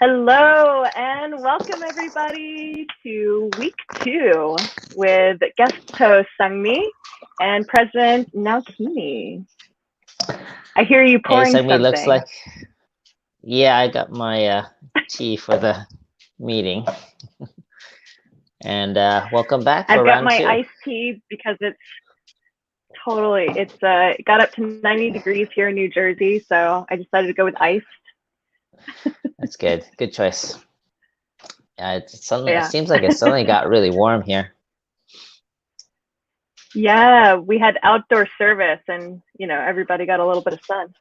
Hello and welcome everybody to week 2 with guest host Sungmi and President Naokimi. I hear you Hey, pouring Sungmi, looks something. like, yeah, I got my tea for the meeting. And welcome back for I've got round my 2. iced tea because it got up to 90 degrees here in New Jersey, so I decided to go with iced. That's good. Good choice. Yeah, it Yeah. seems like it suddenly got really warm here. Yeah, we had outdoor service and, everybody got a little bit of sun.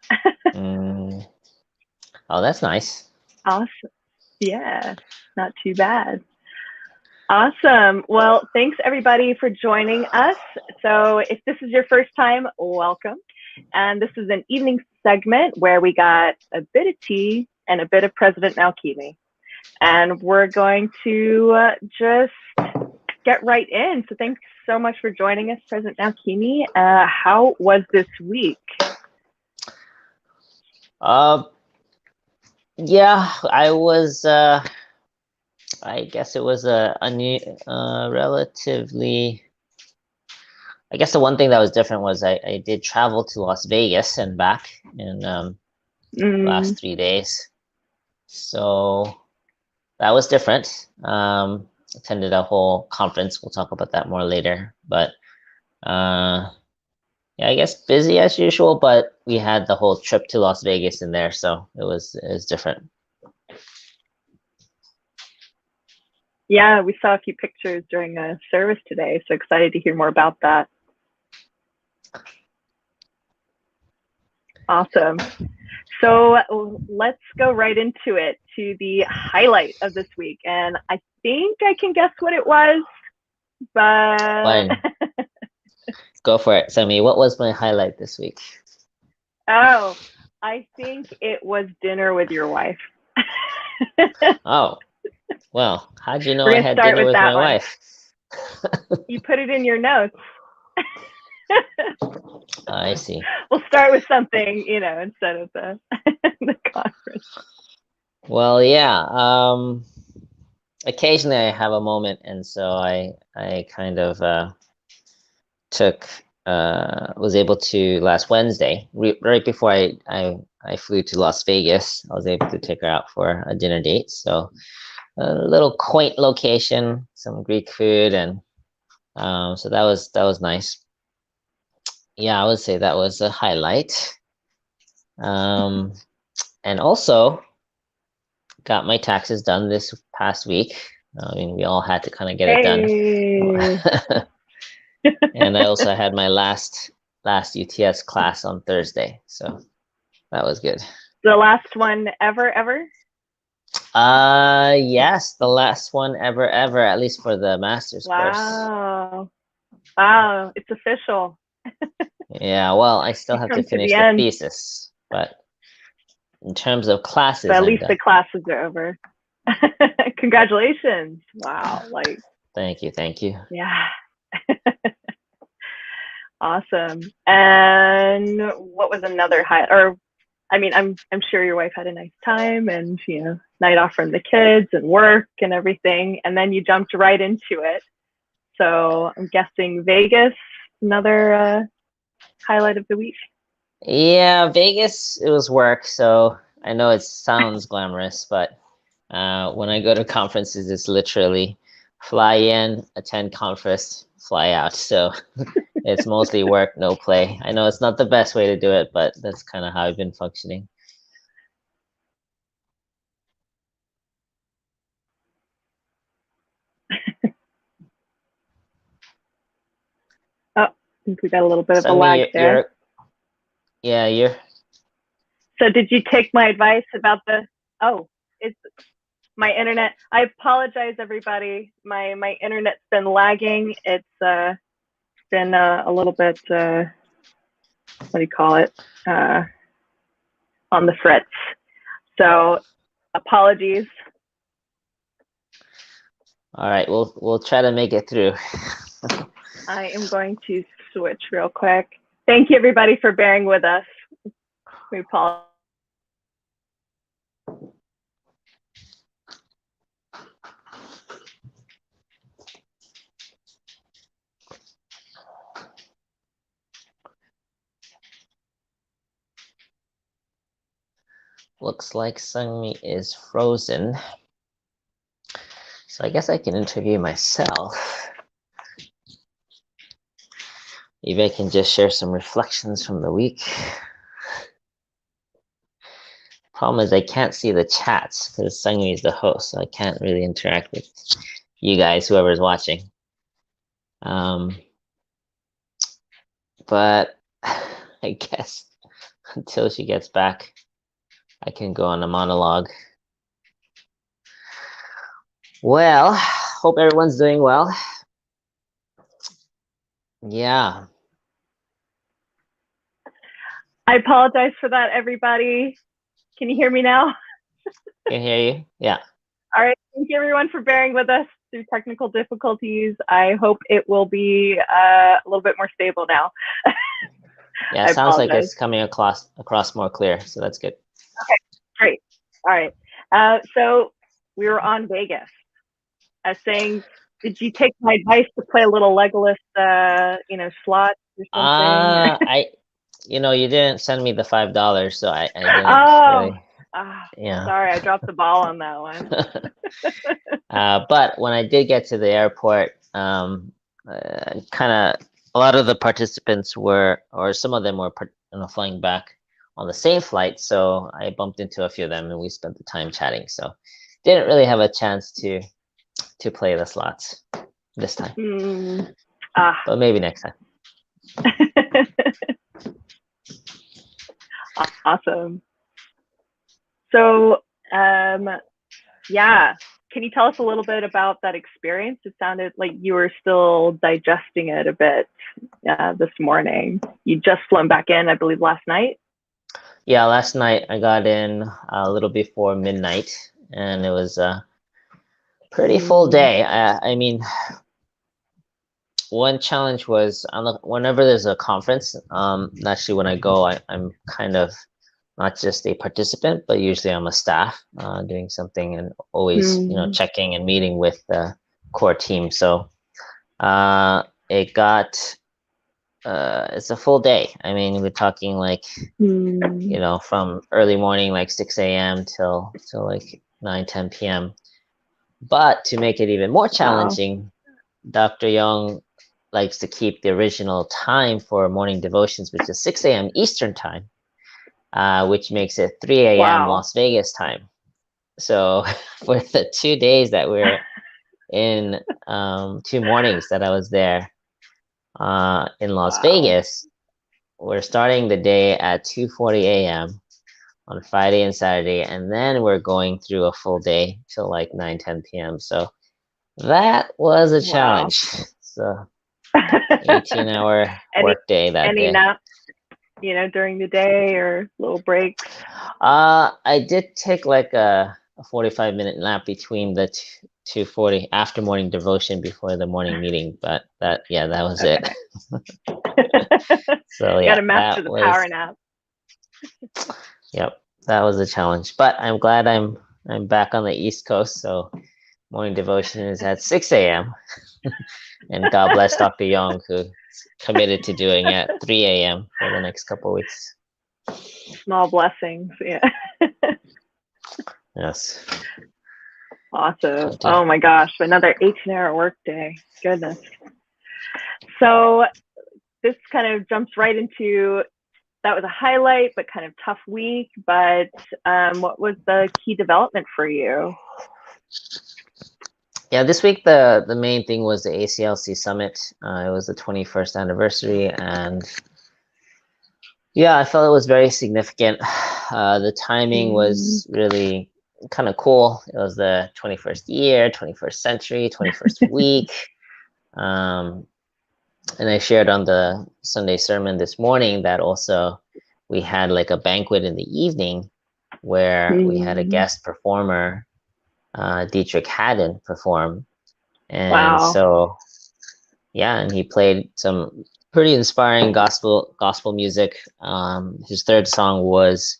Oh, that's nice. Awesome. Yeah, not too bad. Awesome. Well, thanks everybody for joining us. So if this is your first time, welcome. And this is an evening segment where we got a bit of tea and a bit of President Naokimi. And we're going to just get right in. So thanks so much for joining us, President Naokimi. How was this week? Yeah, I guess it was relatively. I guess the one thing that was different was I did travel to Las Vegas and back in last 3 days. So that was different. Attended a whole conference. We'll talk about that more later. But yeah, I guess busy as usual, but we had the whole trip to Las Vegas in there, so it was different. Yeah, we saw a few pictures during a service today, so excited to hear more about that. Awesome. So let's go right into it, to the highlight of this week. And I think I can guess what it was, but Go for it. Sami, what was my highlight this week? Oh, I think it was dinner with your wife. Oh, well, how'd you know I had dinner with my wife? You put it in your notes. I see. We'll start with something, instead of the conference. Well, yeah. Occasionally I have a moment, and so I kind of was able to last Wednesday, right before I flew to Las Vegas. I was able to take her out for a dinner date. So a little quaint location, some Greek food, and so that was nice. Yeah, I would say that was a highlight. And also got my taxes done this past week. I mean, we all had to kind of get it done. And I also had my last UTS class on Thursday, so that was good. The last one ever? Yes, the last one ever, at least for the master's course. Wow, it's official. Yeah, well, I still have to finish the thesis, but in terms of classes, but at least the classes are over. Congratulations. Wow, thank you. Yeah. Awesome. And what was another highlight? Or I mean, I'm sure your wife had a nice time, and night off from the kids and work and everything, and then you jumped right into it. So I'm guessing Vegas, another highlight of the week. Yeah, Vegas, it was work, so I know it sounds glamorous, but when I go to conferences, it's literally fly in, attend conference, fly out. So it's mostly work, no play. I know it's not the best way to do it, but that's kind of how I've been functioning. Oh, I think we got a little bit of a lag there. You're. So did you take my advice about it's my internet? I apologize, everybody. My internet's been lagging. It's been a little bit, what do you call it? On the fritz. So apologies. All right, we'll try to make it through. I am going to switch real quick. Thank you, everybody, for bearing with us. We apologize. looks like Sungmi is frozen. So I guess I can interview myself. Maybe I can just share some reflections from the week. Problem is I can't see the chats because Sungmi is the host, so I can't really interact with you guys, whoever's watching. But I guess until she gets back, I can go on a monologue. Well, hope everyone's doing well. Yeah. I apologize for that, everybody. Can you hear me now? Can hear you? Yeah. All right. Thank you, everyone, for bearing with us through technical difficulties. I hope it will be a little bit more stable now. Yeah, it sounds like it's coming across more clear, so that's good. Okay, great. All right. So we were on Vegas. I was saying, did you take my advice to play a little Legolas, slot or something? You didn't send me the $5, so I didn't really. Yeah. Sorry, I dropped the ball on that one. But when I did get to the airport, kind of a lot of the participants were, or some of them were, flying back on the same flight. So I bumped into a few of them, and we spent the time chatting. So didn't really have a chance to play the slots this time. But maybe next time. Awesome. So, yeah, can you tell us a little bit about that experience? It sounded like you were still digesting it a bit this morning. You just flown back in, I believe, last night. Yeah, last night I got in a little before midnight, and it was a pretty full day. I mean, one challenge was whenever there's a conference, actually when I go, I'm kind of not just a participant, but usually I'm a staff doing something and always, checking and meeting with the core team. So it's a full day. I mean, we're talking like, from early morning, like 6 a.m. till like 9, 10 p.m. But to make it even more challenging, Dr. Young likes to keep the original time for morning devotions, which is 6 a.m. Eastern time, which makes it 3 a.m. Las Vegas time. So for the 2 days that we're in, 2 mornings that I was there in Las Vegas, we're starting the day at 2:40 a.m. on Friday and Saturday, and then we're going through a full day till like 9, 10 p.m. So that was a challenge. So 18-hour work day that any day. Nap, during the day or little breaks? I did take like a 45-minute nap between the 2:40 after morning devotion before the morning meeting, but that was it. So you gotta master the power nap. Yep, that was a challenge, but I'm glad I'm back on the East Coast, so morning devotion is at 6 a.m. And God bless Dr. Young, who committed to doing it at 3 a.m. for the next couple of weeks. Small blessings, yeah. Yes. Awesome. Oh my gosh, another 18-hour workday. Goodness. So this kind of jumps right into, that was a highlight, but kind of tough week. But what was the key development for you? Yeah, this week the main thing was the ACLC Summit. It was the 21st anniversary, and yeah, I felt it was very significant. The timing was really kind of cool. It was the 21st year, 21st century, 21st week. And I shared on the Sunday sermon this morning that also we had like a banquet in the evening where we had a guest performer, Dietrich Haddon, perform. And so, yeah, and he played some pretty inspiring gospel music. His third song was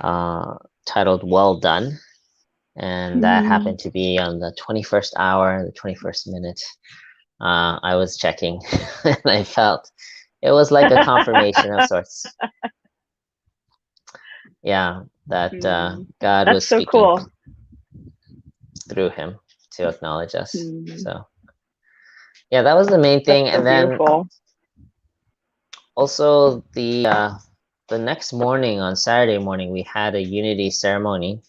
titled Well Done. And that happened to be on the 21st hour, the 21st minute. I was checking and I felt it was like a confirmation of sorts. Yeah. that God was That's so speaking cool. through him to acknowledge us. Mm. So yeah, that was the main thing. That's so And then beautiful. also the next morning, on Saturday morning, we had a unity ceremony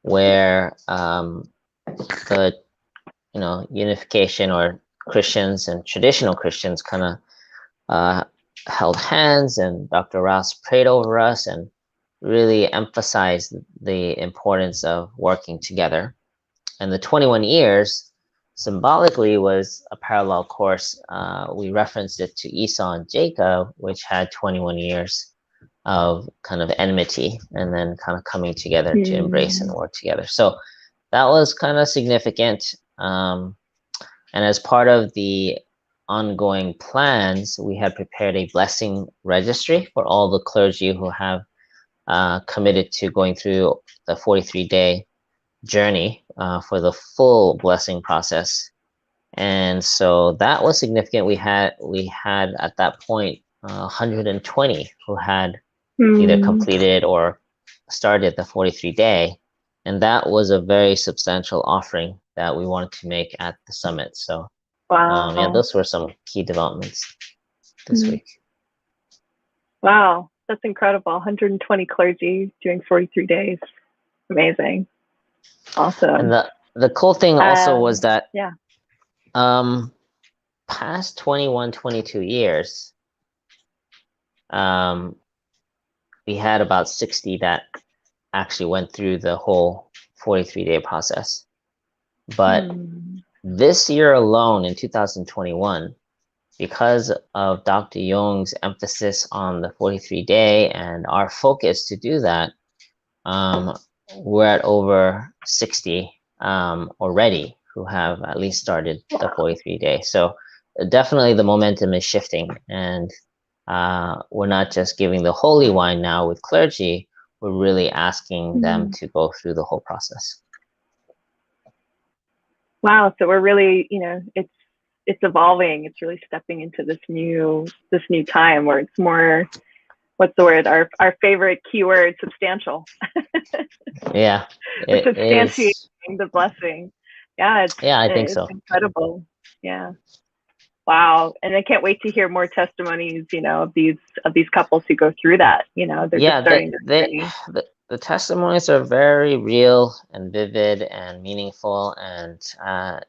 where the unification, or Christians and traditional Christians, kind of held hands, and Dr. Ross prayed over us and really emphasized the importance of working together. And the 21 years symbolically was a parallel course. We referenced it to Esau and Jacob, which had 21 years of kind of enmity and then kind of coming together to embrace and work together. So that was kind of significant. And as part of the ongoing plans, we had prepared a blessing registry for all the clergy who have committed to going through the 43-day journey for the full blessing process. And so that was significant. We had at that point 120 who had either completed or started the 43-day, and that was a very substantial offering that we wanted to make at the summit. So Wow. yeah, those were some key developments this week. Wow, that's incredible. 120 clergy doing 43 days. Amazing. Awesome. And the cool thing also was that past 21, 22 years, we had about 60 that actually went through the whole 43-day process. But this year alone, in 2021, because of Dr. Young's emphasis on the 43-day and our focus to do that, we're at over 60 already who have at least started the 43-day. So definitely the momentum is shifting, and we're not just giving the holy wine now with clergy, we're really asking them to go through the whole process. Wow, so we're really, it's evolving. It's really stepping into this new time where it's more, what's the word? Our favorite keyword, substantial. Yeah, it substantiating the blessing. Yeah, I think so. Incredible. Yeah. Wow, and I can't wait to hear more testimonies, of these couples who go through that. They're just starting the testimonies are very real and vivid and meaningful, and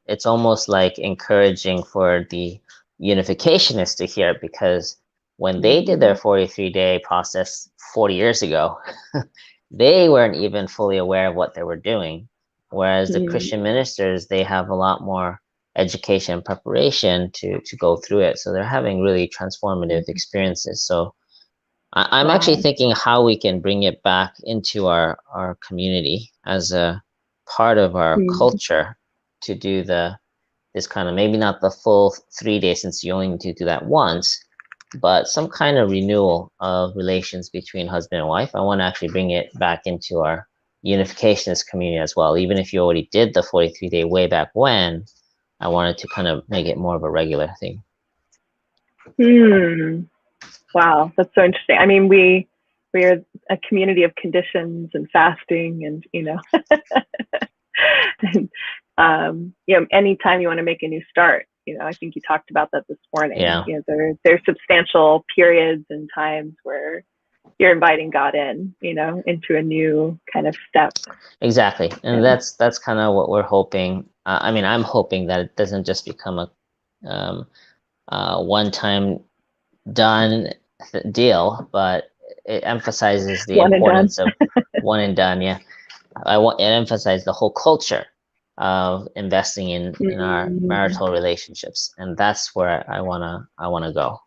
it's almost like encouraging for the unificationists to hear it, because when they did their 43-day process 40 years ago, they weren't even fully aware of what they were doing, whereas the Christian ministers, they have a lot more education and preparation to go through it, so they're having really transformative experiences. So I'm actually thinking how we can bring it back into our community as a part of our culture, to do this kind of, maybe not the full 3 days, since you only need to do that once, but some kind of renewal of relations between husband and wife. I want to actually bring it back into our unificationist community as well. Even if you already did the 43-day way back when, I wanted to kind of make it more of a regular thing. Wow, that's so interesting. I mean, we are a community of conditions and fasting, and anytime you want to make a new start, I think you talked about that this morning. Yeah. There's substantial periods and times where you're inviting God in, into a new kind of step. Exactly, and that's kind of what we're hoping. I mean, I'm hoping that it doesn't just become a one-time done deal, but it emphasizes the importance of one and done. Yeah, it emphasizes the whole culture of investing in our marital relationships, and that's where I wanna go.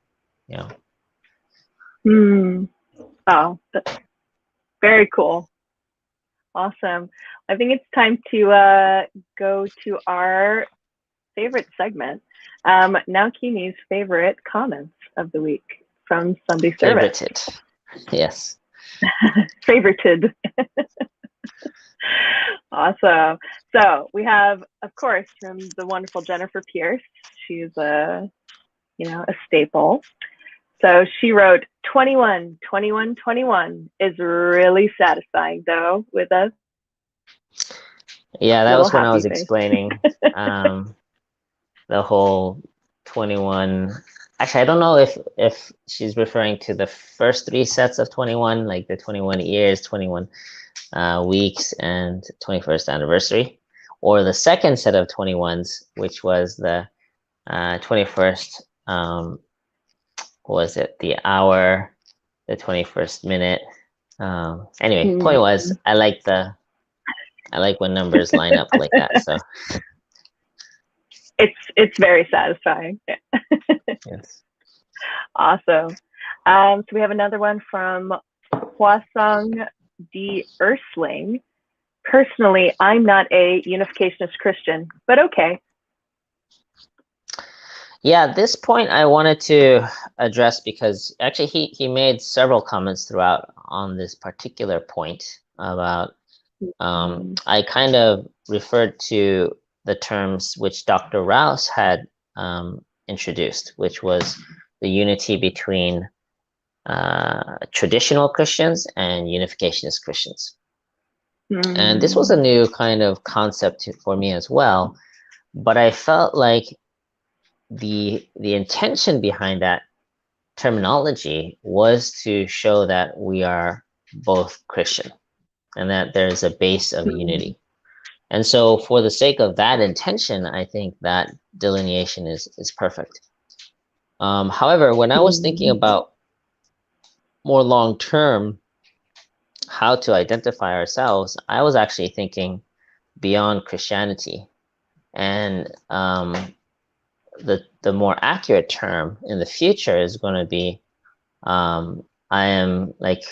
Wow, that's very cool. Awesome. I think it's time to go to our favorite segment, Naokimi's favorite comments of the week from Sunday service. Favorited. Yes. Favorited. Awesome. So we have, of course, from the wonderful Jennifer Pierce. She's a staple. So she wrote, 21, 21, 21 is really satisfying though with a Yeah, that little was when I happy was face. explaining the whole 21. Actually, I don't know if she's referring to the first three sets of 21, like the 21 years, 21 weeks, and 21st anniversary, or the second set of 21s, which was the 21st, was it the hour, the 21st minute. Anyway, point was, I like when numbers line up like that. So It's very satisfying. Yeah. yes. Awesome. So we have another one from Hwasong D. Ersling. Personally, I'm not a unificationist Christian, but okay. Yeah, this point I wanted to address because actually he made several comments throughout on this particular point about I kind of referred to the terms which Dr. Rouse had introduced, which was the unity between traditional Christians and unificationist Christians. And this was a new kind of concept for me as well, but I felt like the intention behind that terminology was to show that we are both Christian and that there's a base of unity. And so for the sake of that intention, I think that delineation is perfect. However, when I was thinking about more long term how to identify ourselves, I was actually thinking beyond Christianity. And the more accurate term in the future is going to be I am like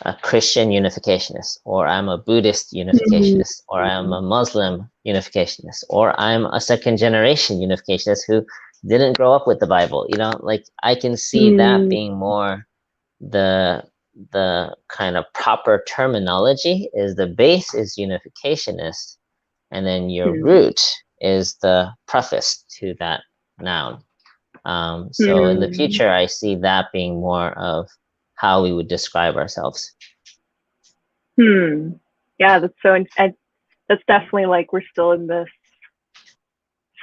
a Christian unificationist, or I'm a Buddhist unificationist, or I'm a Muslim unificationist, or I'm a second generation unificationist who didn't grow up with the Bible. You know, like I can see that being more the kind of proper terminology is the base is unificationist, and then your root is the preface to that noun. So in the future, I see that being more of how we would describe ourselves. Yeah, that's so. That's definitely like we're still in this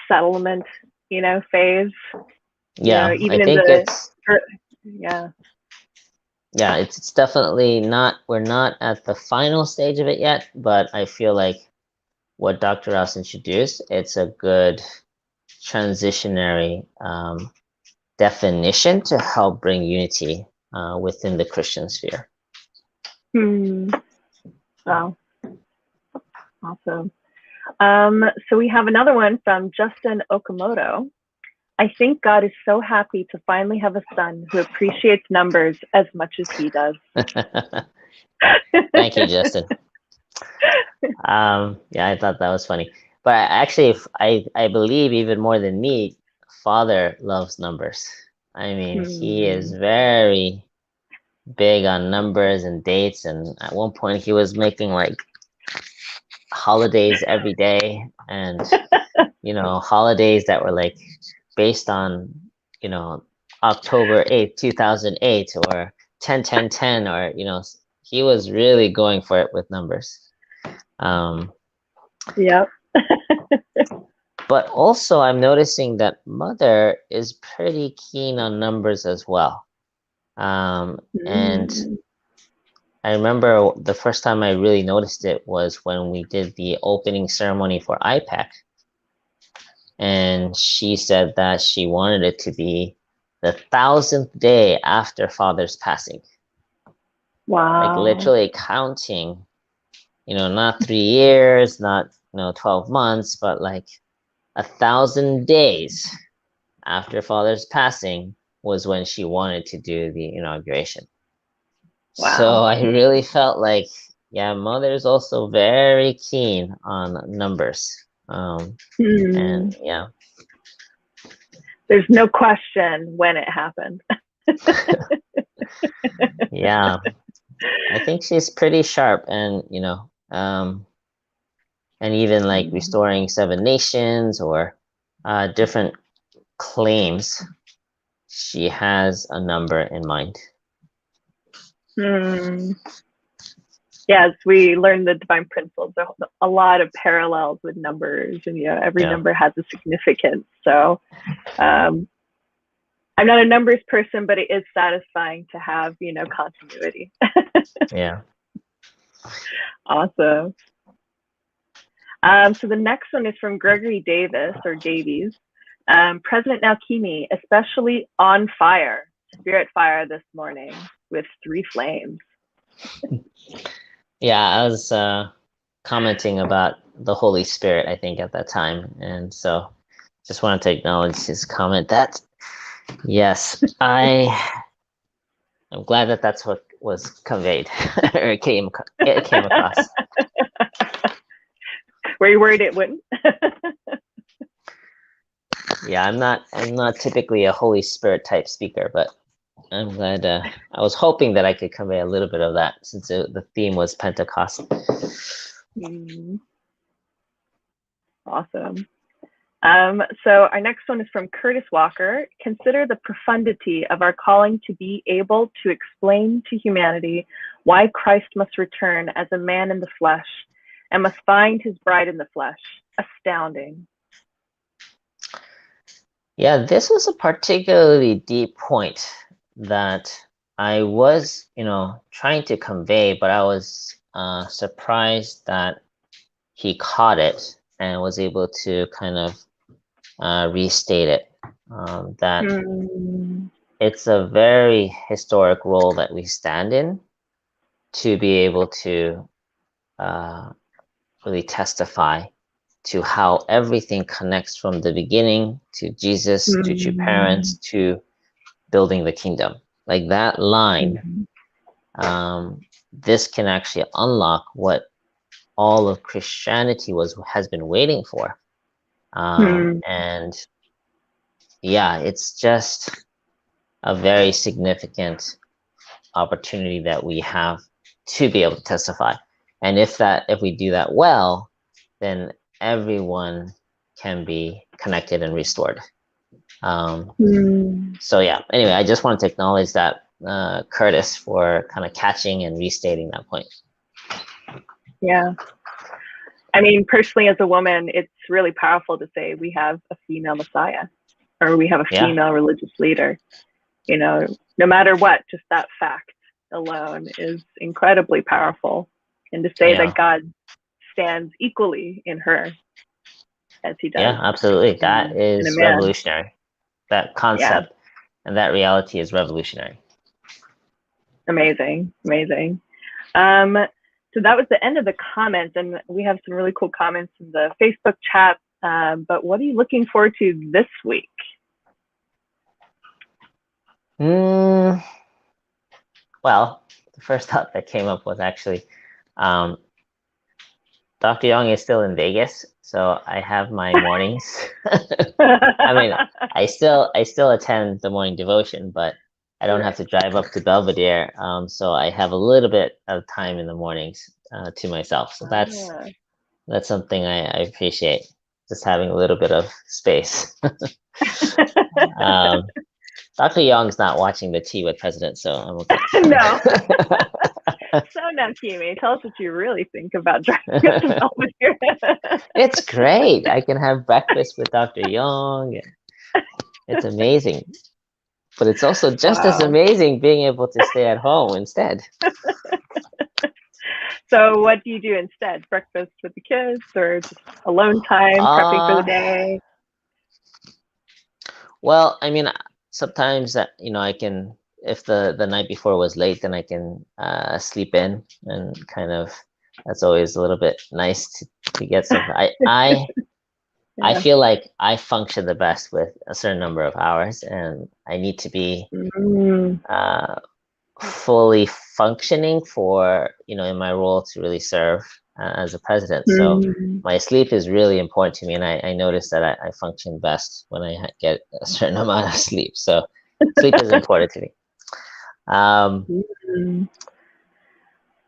settlement, phase. Yeah, Even I in think the it's yeah. Yeah, it's definitely not. We're not at the final stage of it yet, but I feel like what Dr. Rouse introduced, it's a good transitionary definition to help bring unity within the Christian sphere. Wow, awesome. So we have another one from Justin Okamoto. I think God is so happy to finally have a son who appreciates numbers as much as he does. Thank you, Justin. Yeah, I thought that was funny. But actually, I believe even more than me, Father loves numbers. I mean, he is very big on numbers and dates, and at one point he was making like holidays every day, and holidays that were like based on October 8th 2008 or 10 or he was really going for it with numbers. Yep. But also I'm noticing that Mother is pretty keen on numbers as well. And I remember the first time I really noticed it was when we did the opening ceremony for IPAC. And she said that she wanted it to be the 1,000th day after Father's passing. Wow. Like literally counting, not 3 years, not 12 months, but like 1,000 days after Father's passing was when she wanted to do the inauguration. Wow. So I really felt like, yeah, Mother's also very keen on numbers. And yeah. There's no question when it happened. Yeah. I think she's pretty sharp, and and even like restoring 7 nations or different claims. she has a number in mind. Yes, we learned the divine principles. There's a lot of parallels with numbers, and every number has a significance. So I'm not a numbers person, but it is satisfying to have continuity. Yeah. Awesome. So the next one is from Gregory Davis or Davies. President Naokimi, especially on fire, spirit fire this morning with 3 flames. Yeah, I was commenting about the Holy Spirit, I think, at that time. And so just wanted to acknowledge his comment that, yes, I'm glad that that's what was conveyed or it came across. Were you worried it wouldn't? Yeah, I'm not typically a Holy Spirit type speaker, but I'm glad. I was hoping that I could convey a little bit of that since the theme was Pentecost. Awesome. So our next one is from Curtis Walker. Consider the profundity of our calling to be able to explain to humanity why Christ must return as a man in the flesh and must find his bride in the flesh. Astounding. Yeah, this was a particularly deep point that I was, trying to convey, but I was surprised that he caught it and was able to kind of restate it. That it's a very historic role that we stand in to be able to really testify to how everything connects from the beginning to Jesus, to true parents, to building the kingdom. Like that line, this can actually unlock what all of Christianity has been waiting for. And yeah, it's just a very significant opportunity that we have to be able to testify. And if we do that well, then everyone can be connected and restored. So yeah, anyway, I just wanted to acknowledge that, Curtis, for kind of catching and restating that point. Yeah. I mean, personally, as a woman, it's really powerful to say we have a female Messiah or we have a female religious leader. No matter what, just that fact alone is incredibly powerful. And to say that God stands equally in her as he does. Yeah, absolutely. That is revolutionary. That concept and that reality is revolutionary. Amazing. So that was the end of the comments, and we have some really cool comments in the Facebook chat. But what are you looking forward to this week? Well, the first thought that came up was actually, Dr. Young is still in Vegas, so I have my mornings. I mean, I still attend the morning devotion, but I don't have to drive up to Belvedere, so I have a little bit of time in the mornings to myself. So that's something I appreciate, just having a little bit of space. Dr. Young's not watching the Tea with President, so I'm okay. No. So Naokimi, tell us what you really think about driving up to Belvedere. It's great. I can have breakfast with Dr. Young. It's amazing. But it's also just as amazing being able to stay at home instead. So what do you do instead? Breakfast with the kids or just alone time, prepping for the day? Well, I mean, sometimes I can, if the night before was late, then I can sleep in, and kind of, that's always a little bit nice to get some. I feel like I function the best with a certain number of hours, and I need to be fully functioning for, in my role to really serve as a president. So my sleep is really important to me, and I notice that I function best when I get a certain amount of sleep. So sleep is important to me.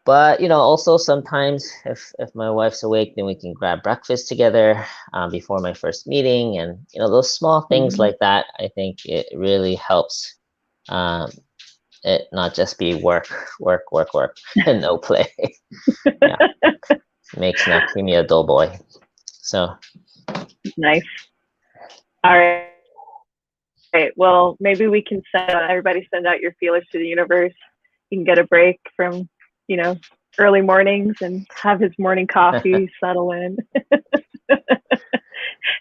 But also sometimes if my wife's awake, then we can grab breakfast together before my first meeting, and those small things like that. I think it really helps. Um, it not just be work, work, work, work, and no play. Yeah, makes Naokimi a dull boy. So Nice. All right. Well, maybe we can everybody send out your feelers to the universe. You can get a break from, early mornings and have his morning coffee, settle in.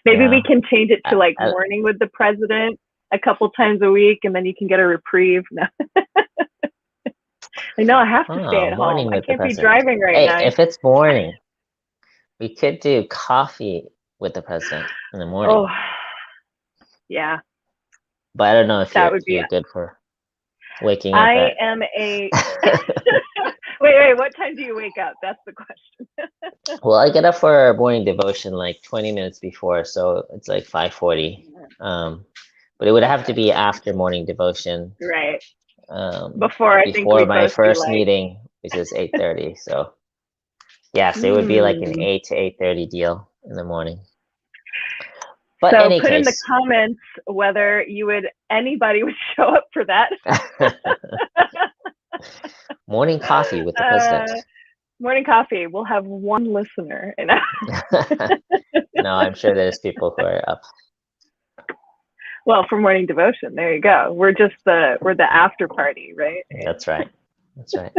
Maybe we can change it to like morning with the president a couple times a week, and then you can get a reprieve. No. I know I have to stay at home. I can't be driving right now. If it's morning, we could do coffee with the president in the morning. Oh, yeah. But I don't know if you're good for waking up. I am a. Wait. What time do you wake up? That's the question. Well, I get up for morning devotion like 20 minutes before, so it's like 5:40. But it would have to be after morning devotion. Right. Before my first meeting, which is 8:30. So yeah, so it would be like an 8 to 8:30 deal in the morning. But so put in the comments whether anybody would show up for that. Morning coffee with the president. Morning coffee. We'll have one listener. No, I'm sure there's people who are up. Well, for morning devotion, there you go. We're the after party, right? That's right. Awesome.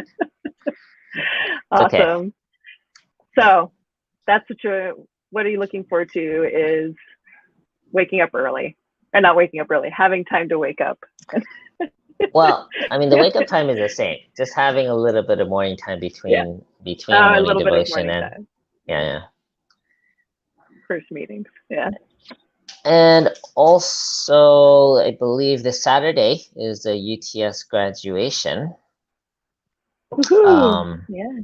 Okay. So that's what are you looking forward to is waking up early, and not waking up early, having time to wake up. Well, I mean, the wake up time is the same. Just having a little bit of morning time between morning devotion and time. First meetings, yeah. And also, I believe this Saturday is the UTS graduation. Yeah.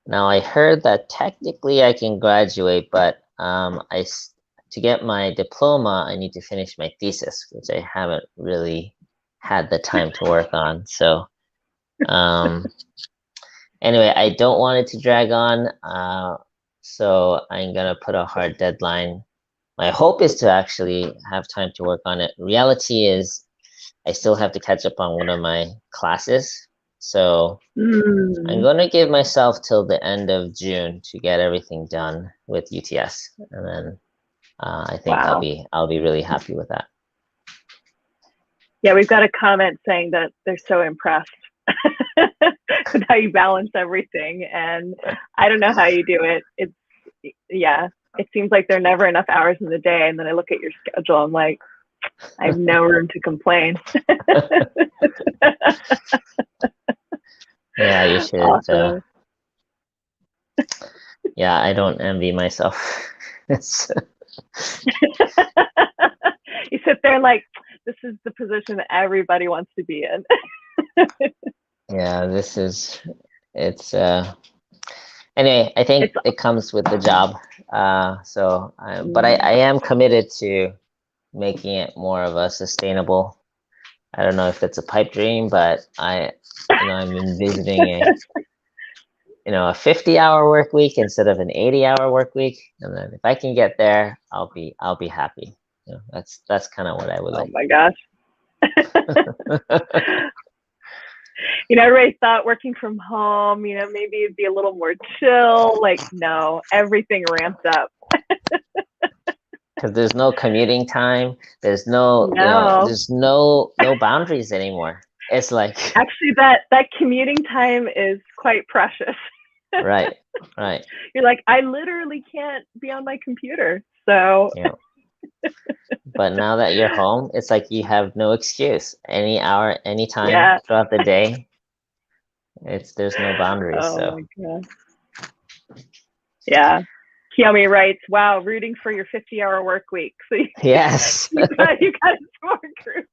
Now I heard that technically I can graduate, but to get my diploma, I need to finish my thesis, which I haven't really had the time to work on. So anyway, I don't want it to drag on. So I'm gonna put a hard deadline. My hope is to actually have time to work on it. Reality is I still have to catch up on one of my classes. So I'm going to give myself till the end of June to get everything done with UTS. And then I think I'll be really happy with that. Yeah, we've got a comment saying that they're so impressed with how you balance everything. And I don't know how you do it. It seems like there are never enough hours in the day. And then I look at your schedule, I'm like, I have no room to complain. Yeah, you should. Awesome. Yeah, I don't envy myself. You sit there like, this is the position that everybody wants to be in. Yeah, anyway, I think it comes with the job. But I am committed to making it more of a sustainable. I don't know if it's a pipe dream, but I'm envisioning a 50-hour work week instead of an 80-hour work week, and then if I can get there, I'll be happy. That's kind of what I would like. Oh my gosh. Everybody thought working from home, maybe it'd be a little more chill. Like, no, everything ramps up. Because there's no commuting time. There's no boundaries anymore. It's like actually that commuting time is quite precious. Right. You're like, I literally can't be on my computer. So. Yeah. But now that you're home, it's like you have no excuse. Any hour, any time throughout the day. There's no boundaries. Oh my God. Yeah. Kiyomi writes, wow, rooting for your 50-hour work week. So yes. you got a support group.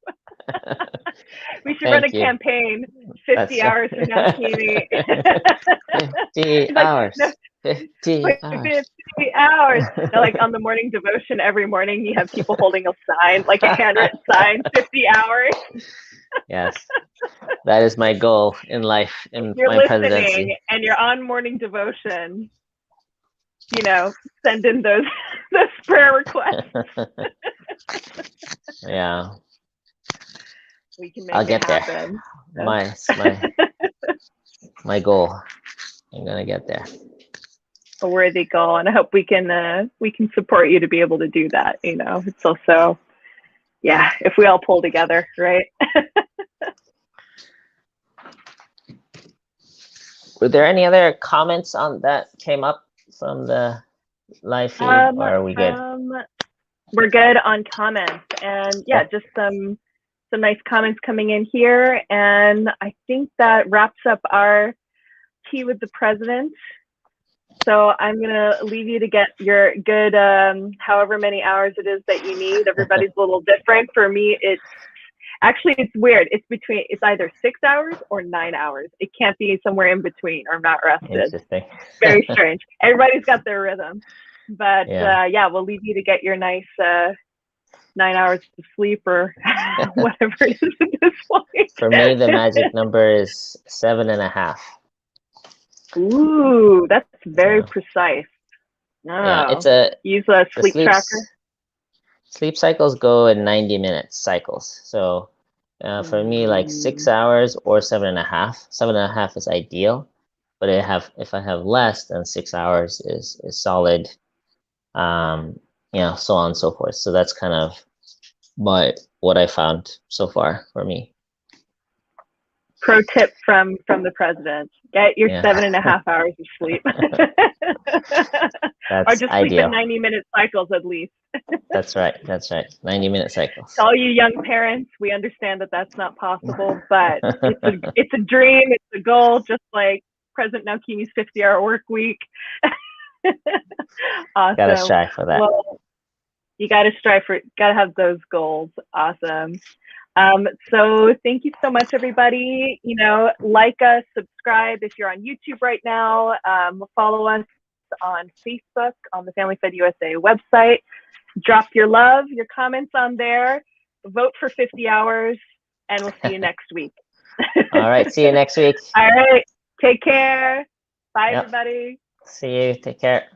We should run a campaign, 50 hours of Naokimi. 50 hours. 50 hours. Like on the morning devotion every morning, you have people holding a sign, like a handwritten sign, 50 hours. Yes. That is my goal in life, in You're my listening presidency. and you're on morning devotion, you know, send in those those prayer requests. Yeah, We can I'll make it get there. happen. My goal. I'm gonna get there. A worthy goal, and I hope we can support you to be able to do that. You know, it's also, yeah, if we all pull together, right? Were there any other comments on that came up from the live feed, or are we good? We're good on comments, and yeah, just some nice comments coming in here, and I think that wraps up our tea with the president. So I'm gonna leave you to get your good, however many hours it is that you need. Everybody's a little different. For me, it's weird. It's either 6 hours or 9 hours. It can't be somewhere in between, or I'm not rested. Interesting. Very strange. Everybody's got their rhythm. But yeah, we'll leave you to get your nice 9 hours of sleep or whatever it is at this point. For me, the magic number is 7.5. Ooh, that's very precise. Oh, yeah, it's a use a sleep tracker. Sleep cycles go in 90-minute cycles. So for me, like 6 hours or 7.5. 7.5 is ideal, but if I have less than 6 hours is solid. So on and so forth. So that's kind of what I found so far for me. Pro tip from the president: get your 7.5 hours of sleep. That's or just ideal. Sleep in 90-minute cycles at least. That's right. 90-minute cycles. To all you young parents, we understand that that's not possible, but it's a dream, it's a goal, just like President Naokimi's 50-hour work week. Awesome. Gotta strive for that. Well, you gotta have those goals. Awesome. So thank you so much, everybody. You know, like us, subscribe if you're on YouTube right now. Follow us on Facebook, on the Family Fed USA website. Drop your love, your comments on there. Vote for 50 hours, and we'll see you next week. All right. See you next week. All right. Take care. Bye, everybody. See you. Take care.